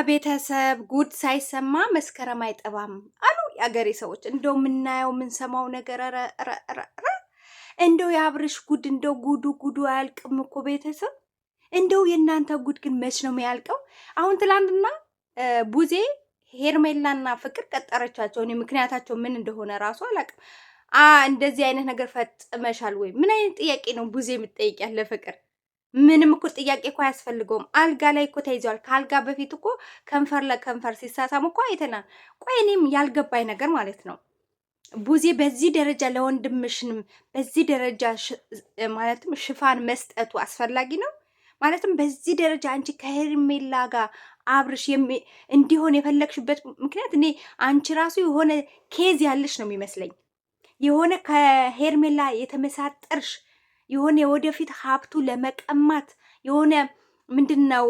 ቤተሰብ ጉድ ሳይሰማ መስከረም አይጠባም አሉ የአገሬ ሰዎች። እንደው የምናየው የምንሰማው ነገር እንደው የአብርሽ ጉድ እንደው ጉዱ አያልቅም እኮ ቤተሰብ። እንደው የእናንተ ጉድ ግን መች ነው የሚያልቀው? አሁን ትላንትና ቡዜ ሄርሜላና ፍቅር ቀጠረቻቸው። እኔ ምክንያታቸው ምን እንደሆነ ራሱ አላውቅም። እንደዚህ አይነት ነገር ፈጽመሻል ወይ? ምን አይነት ጥያቄ ነው ቡዜ የምትጠይቅ ያለ ፍቅር? ምንም እኮ ጥያቄ እኮ አያስፈልገውም። አልጋ ላይ እኮ ተይዘዋል። ከአልጋ በፊት እኮ ከንፈር ለከንፈር ሲሳሳሙ እኮ አይተናል። ቆይ እኔም ያልገባኝ ነገር ማለት ነው ቡዜ በዚህ ደረጃ ለወንድምሽንም በዚህ ደረጃ ማለትም ሽፋን መስጠቱ አስፈላጊ ነው? ማለትም በዚህ ደረጃ አንቺ ከሄርሜላ ጋር አብርሽ እንዲሆን የፈለግሽበት ምክንያት እኔ አንቺ ራሱ የሆነ ኬዝ ያለሽ ነው የሚመስለኝ። የሆነ ከሄርሜላ የተመሳጠርሽ የሆነ የወደፊት ሀብቱ ለመቀማት የሆነ ምንድነው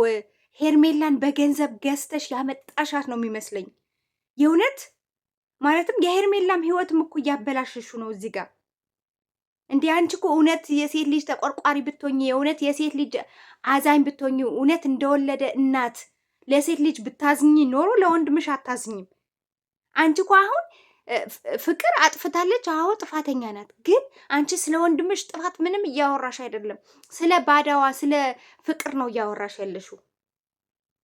ሄርሜላን በገንዘብ ገዝተሽ ያመጣሻት ነው የሚመስለኝ። የእውነት ማለትም የሄርሜላም ህይወትም እኮ እያበላሸሹ ነው እዚህ ጋር። እንዲህ አንቺ እኮ እውነት የሴት ልጅ ተቆርቋሪ ብትሆኝ፣ የእውነት የሴት ልጅ አዛኝ ብትሆኝ፣ እውነት እንደወለደ እናት ለሴት ልጅ ብታዝኝ ኖሮ ለወንድምሽ አታዝኝም። አንቺ እኮ አሁን ፍቅር አጥፍታለች። አዎ ጥፋተኛ ናት። ግን አንቺ ስለ ወንድምሽ ጥፋት ምንም እያወራሽ አይደለም። ስለ ባዳዋ ስለ ፍቅር ነው እያወራሽ ያለሽው።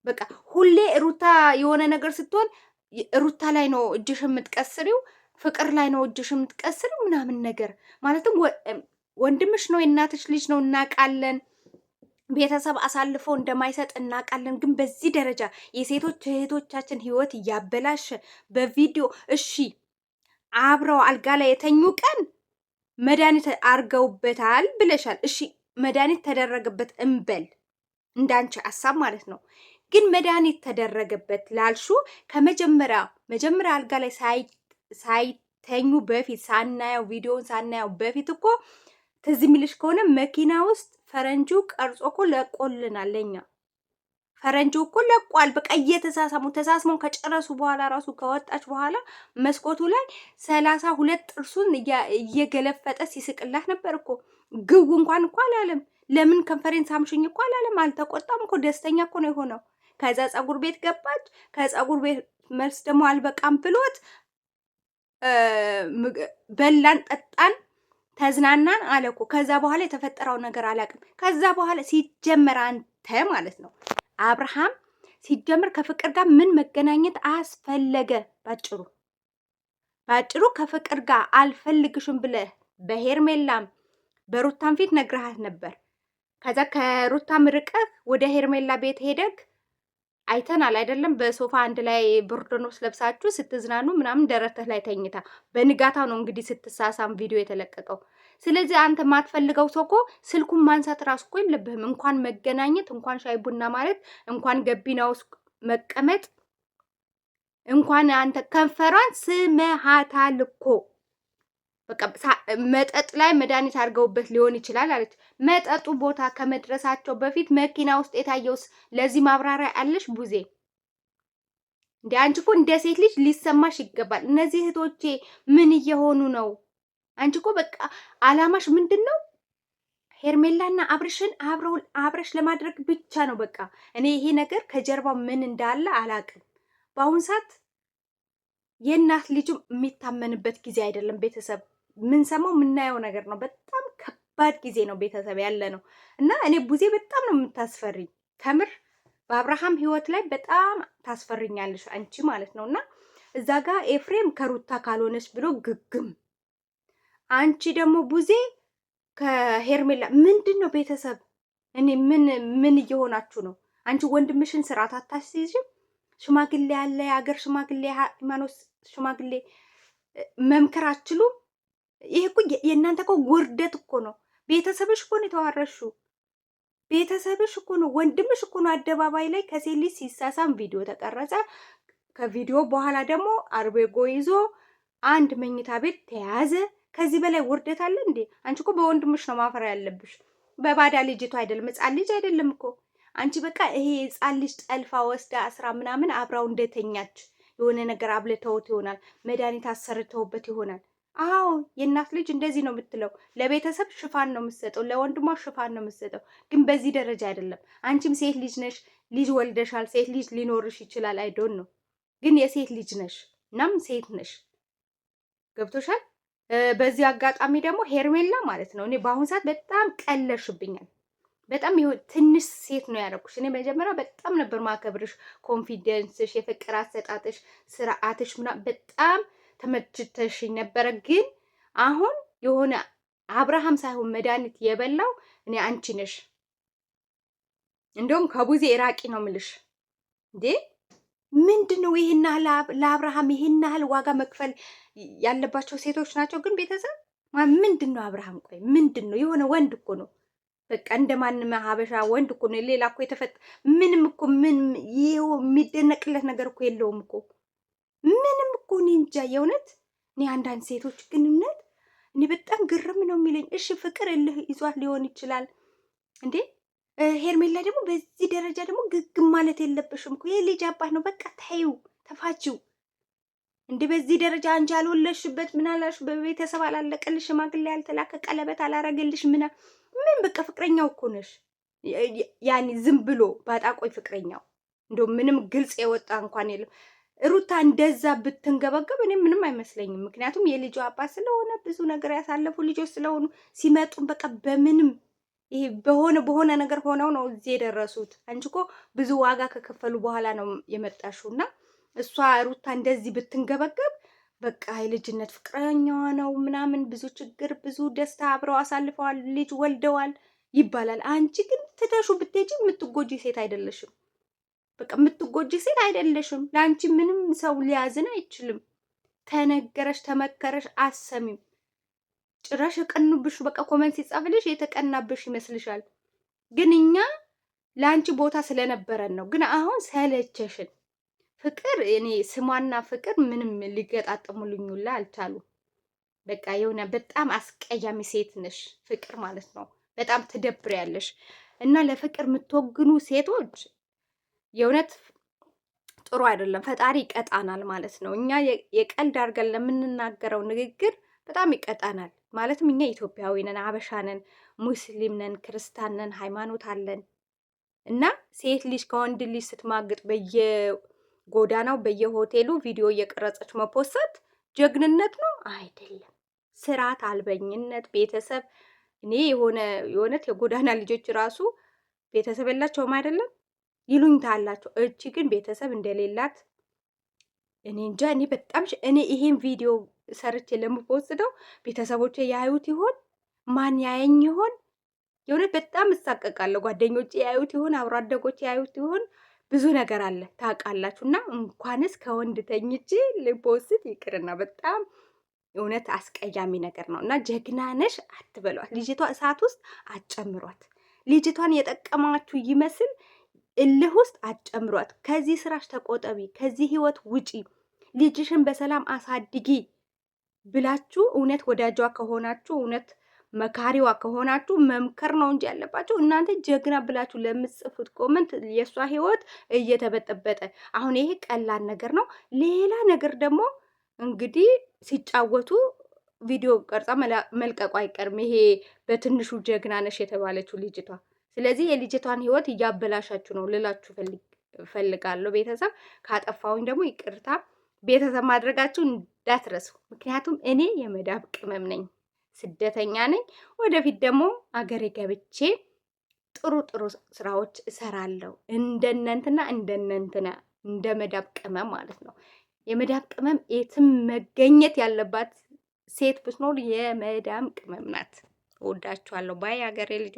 በቃ ሁሌ ሩታ የሆነ ነገር ስትሆን ሩታ ላይ ነው እጅሽ የምትቀስሪው፣ ፍቅር ላይ ነው እጅሽ የምትቀስሪው ምናምን ነገር። ማለትም ወንድምሽ ነው፣ የእናትሽ ልጅ ነው፣ እናውቃለን። ቤተሰብ አሳልፎ እንደማይሰጥ እናውቃለን። ግን በዚህ ደረጃ የሴቶች እህቶቻችን ህይወት እያበላሸ በቪዲዮ እሺ አብረው አልጋ ላይ የተኙ ቀን መድኃኒት አርገውበታል ብለሻል። እሺ መድኃኒት ተደረገበት እንበል እንዳንቺ ሀሳብ ማለት ነው። ግን መድኃኒት ተደረገበት ላልሹ መጀመሪያ አልጋ ላይ ሳይተኙ በፊት ሳናየው ቪዲዮን ሳናየው በፊት እኮ ትዝ የሚልሽ ከሆነ መኪና ውስጥ ፈረንጁ ቀርጾ እኮ ለቆልናል ለኛ። ፈረንጁ እኮ ለቋል። በቃ ተሳስመው ከጨረሱ በኋላ ራሱ ከወጣች በኋላ መስኮቱ ላይ 32 ጥርሱን እየገለፈጠ ሲስቅላት ነበር እኮ። ግው እንኳን እኮ አላለም። ለምን ኮንፈረንስ አምሽኝ እኮ አላለም። አልተቆጣም እኮ ደስተኛ እኮ ነው የሆነው። ከዛ ፀጉር ቤት ገባች። ከፀጉር ቤት መልስ ደግሞ አልበቃም ብሎት በላን ጠጣን ተዝናናን አለ እኮ። ከዛ በኋላ የተፈጠረው ነገር አላውቅም። ከዛ በኋላ ሲጀመር አንተ ማለት ነው አብርሃም ሲጀምር ከፍቅር ጋር ምን መገናኘት አስፈለገ? ባጭሩ ከፍቅር ጋር አልፈልግሽም ብለህ በሄርሜላም በሩታም ፊት ነግረሃት ነበር። ከዛ ከሩታም ርቀህ ወደ ሄርሜላ ቤት ሄደግ አይተናል አይደለም? በሶፋ አንድ ላይ ቦርዶኖስ ለብሳችሁ ስትዝናኑ ምናምን ደረትህ ላይ ተኝታ፣ በንጋታው ነው እንግዲህ ስትሳሳም ቪዲዮ የተለቀቀው። ስለዚህ አንተ የማትፈልገው ሰው እኮ ስልኩን ማንሳት ራሱ እኮ የለብህም። እንኳን መገናኘት፣ እንኳን ሻይ ቡና ማለት፣ እንኳን ገቢና ውስጥ መቀመጥ፣ እንኳን አንተ ከንፈሯን ስመሃታል እኮ። በቃ መጠጥ ላይ መድኃኒት አድርገውበት ሊሆን ይችላል አለች። መጠጡ ቦታ ከመድረሳቸው በፊት መኪና ውስጥ የታየውስ ለዚህ ማብራሪያ አለሽ ቡዜ? እንደ አንቺ እኮ እንደ ሴት ልጅ ሊሰማሽ ይገባል። እነዚህ እህቶቼ ምን እየሆኑ ነው? አንቺ እኮ በቃ አላማሽ ምንድን ነው? ሄርሜላና አብርሽን አብረሽ ለማድረግ ብቻ ነው በቃ። እኔ ይሄ ነገር ከጀርባው ምን እንዳለ አላቅም። በአሁን ሰዓት የእናት ልጅም የሚታመንበት ጊዜ አይደለም። ቤተሰብ ምንሰማው የምናየው ነገር ነው። በጣም ከባድ ጊዜ ነው ቤተሰብ ያለ ነው። እና እኔ ቡዜ በጣም ነው የምታስፈሪኝ ከምር። በአብርሃም ህይወት ላይ በጣም ታስፈሪኛለሽ አንቺ ማለት ነው። እና እዛ ጋር ኤፍሬም ከሩታ ካልሆነች ብሎ ግግም፣ አንቺ ደግሞ ቡዜ ከሄርሜላ ምንድን ነው ቤተሰብ? እኔ ምን እየሆናችሁ ነው? አንቺ ወንድምሽን ስርዓት አታስይዥም? ሽማግሌ ያለ የሀገር ሽማግሌ ሃይማኖት ሽማግሌ መምከር አትችሉም? ይሄ እኮ የእናንተ እኮ ውርደት እኮ ነው። ቤተሰብሽ እኮ ነው የተዋረሽው። ቤተሰብሽ እኮ ነው፣ ወንድምሽ እኮ ነው አደባባይ ላይ ከሴት ልጅ ሲሳሳም ቪዲዮ ተቀረጸ። ከቪዲዮ በኋላ ደግሞ አርቤጎ ይዞ አንድ መኝታ ቤት ተያዘ። ከዚህ በላይ ውርደት አለ እንዴ? አንቺ እኮ በወንድምሽ ነው ማፈር ያለብሽ፣ በባዳ ልጅቷ አይደለም። ሕፃን ልጅ አይደለም እኮ አንቺ። በቃ ይሄ ሕፃን ልጅ ጠልፋ ወስዳ አስራ ምናምን አብራው እንደተኛች የሆነ ነገር አብልተውት ይሆናል፣ መድኃኒት አሰርተውበት ይሆናል። አዎ የእናት ልጅ እንደዚህ ነው የምትለው። ለቤተሰብ ሽፋን ነው የምትሰጠው፣ ለወንድሟ ሽፋን ነው የምትሰጠው። ግን በዚህ ደረጃ አይደለም። አንቺም ሴት ልጅ ነሽ፣ ልጅ ወልደሻል፣ ሴት ልጅ ሊኖርሽ ይችላል። አይዶን ነው ግን የሴት ልጅ ነሽ፣ እናም ሴት ነሽ። ገብቶሻል? በዚህ አጋጣሚ ደግሞ ሄርሜላ ማለት ነው እኔ በአሁኑ ሰዓት በጣም ቀለሽብኛል። በጣም ትንሽ ሴት ነው ያደረኩሽ። እኔ መጀመሪያ በጣም ነበር ማከብርሽ፣ ኮንፊደንስሽ፣ የፍቅር አሰጣጥሽ፣ ስርዓትሽ ምናምን በጣም ተመችተሽኝ ነበረ። ግን አሁን የሆነ አብርሃም ሳይሆን መድኃኒት የበላው እኔ አንቺ ነሽ። እንደውም ከቡዜ ራቂ ነው ምልሽ። እንዴ ምንድን ነው ይሄን ያህል ለአብርሃም ይሄን ያህል ዋጋ መክፈል ያለባቸው ሴቶች ናቸው። ግን ቤተሰብ ምንድን ነው አብርሃም? ቆይ ምንድን ነው? የሆነ ወንድ እኮ ነው በቃ እንደማንም ሀበሻ ወንድ እኮ ነው። ሌላ እኮ ምንም እኮ ምን ይሄው የሚደነቅለት ነገር እኮ የለውም እኮ ምንም እኮ እኔ እንጃ የእውነት እኔ አንዳንድ ሴቶች ግን እውነት እኔ በጣም ግርም ነው የሚለኝ። እሺ ፍቅር እልህ ይዟት ሊሆን ይችላል እንዴ። ሄርሜላ ደግሞ በዚህ ደረጃ ደግሞ ግግም ማለት የለብሽም እኮ ይሄ ልጅ አባት ነው። በቃ ታዩ ተፋችው እንዴ በዚህ ደረጃ አንቺ አልወለድሽበት ምን አላሽ? በቤተሰብ አላለቀልሽ? ሽማግሌ ያልተላከ ቀለበት አላረገልሽ? ምን በቃ ፍቅረኛው እኮ ነሽ። ያኒ ዝም ብሎ ባጣቆይ ፍቅረኛው እንደው ምንም ግልጽ የወጣ እንኳን የለም። ሩታ እንደዛ ብትንገበገብ እኔ ምንም አይመስለኝም። ምክንያቱም የልጇ አባት ስለሆነ ብዙ ነገር ያሳለፉ ልጆች ስለሆኑ ሲመጡም በቃ በምንም ይሄ በሆነ ነገር ሆነው ነው እዚህ የደረሱት። አንቺ እኮ ብዙ ዋጋ ከከፈሉ በኋላ ነው የመጣሽውና እሷ ሩታ እንደዚህ ብትንገበገብ በቃ የልጅነት ፍቅረኛዋ ነው ምናምን ብዙ ችግር ብዙ ደስታ አብረው አሳልፈዋል፣ ልጅ ወልደዋል ይባላል። አንቺ ግን ትተሹ ብትሄጂ የምትጎጂ ሴት አይደለሽም። በቃ የምትጎጂ ሴት አይደለሽም። ለአንቺ ምንም ሰው ሊያዝን አይችልም። ተነገረሽ ተመከረሽ አሰሚም ጭራሽ የቀኑብሽ በቃ ኮመንት ሲጻፍልሽ የተቀናብሽ ይመስልሻል። ግን እኛ ለአንቺ ቦታ ስለነበረን ነው። ግን አሁን ሰለቸሽን። ፍቅር እኔ ስሟና ፍቅር ምንም ሊገጣጥሙልኝላ አልቻሉም። በቃ የሆነ በጣም አስቀያሚ ሴት ነሽ ፍቅር ማለት ነው። በጣም ትደብሪያለሽ። እና ለፍቅር የምትወግኑ ሴቶች የእውነት ጥሩ አይደለም። ፈጣሪ ይቀጣናል ማለት ነው። እኛ የቀልድ አድርገን ለምንናገረው ንግግር በጣም ይቀጣናል። ማለትም እኛ ኢትዮጵያዊ ነን፣ አበሻ ነን፣ ሙስሊም ነን፣ ክርስቲያን ነን፣ ሃይማኖት አለን። እና ሴት ልጅ ከወንድ ልጅ ስትማግጥ በየጎዳናው በየሆቴሉ ቪዲዮ እየቀረጸች መፖሰት ጀግንነት ነው አይደለም። ስርዓት አልበኝነት ቤተሰብ እኔ የሆነት የጎዳና ልጆች ራሱ ቤተሰብ የላቸውም አይደለም ይሉኝታ አላቸው። እቺ ግን ቤተሰብ እንደሌላት እኔ እንጃ። እኔ በጣም እኔ ይሄን ቪዲዮ ሰርቼ ለምፖስተው ቤተሰቦቼ ያዩት ይሆን? ማን ያየኝ ይሆን? የእውነት በጣም እሳቀቃለሁ። ጓደኞቼ ያዩት ይሆን? አብሮ አደጎቼ ያዩት ይሆን? ብዙ ነገር አለ ታውቃላችሁ። እና እንኳንስ ከወንድ ተኝቼ ልፖስት ይቅርና በጣም እውነት አስቀያሚ ነገር ነው። እና ጀግና ነሽ አትበሏት። ልጅቷ እሳት ውስጥ አጨምሯት። ልጅቷን የጠቀማችሁ ይመስል እልህ ውስጥ አጨምሯት። ከዚህ ስራሽ ተቆጠቢ፣ ከዚህ ህይወት ውጪ፣ ልጅሽን በሰላም አሳድጊ ብላችሁ እውነት ወዳጇ ከሆናችሁ እውነት መካሪዋ ከሆናችሁ መምከር ነው እንጂ ያለባችሁ እናንተ ጀግና ብላችሁ ለምትጽፉት ኮመንት የእሷ ህይወት እየተበጠበጠ አሁን ይሄ ቀላል ነገር ነው። ሌላ ነገር ደግሞ እንግዲህ ሲጫወቱ ቪዲዮ ቀርጻ መልቀቁ አይቀርም። ይሄ በትንሹ ጀግና ነሽ የተባለችው ልጅቷ። ስለዚህ የልጅቷን ህይወት እያበላሻችሁ ነው ልላችሁ ፈልጋለሁ። ቤተሰብ ካጠፋውኝ ደግሞ ይቅርታ ቤተሰብ ማድረጋችሁ እንዳትረሱ። ምክንያቱም እኔ የመዳብ ቅመም ነኝ፣ ስደተኛ ነኝ። ወደፊት ደግሞ አገሬ ገብቼ ጥሩ ጥሩ ስራዎች እሰራለሁ። እንደነንትና እንደ መዳብ ቅመም ማለት ነው። የመዳብ ቅመም የትም መገኘት ያለባት ሴት ብትኖር የመዳም ቅመም ናት። እወዳችኋለሁ። ባይ አገሬ ልጅ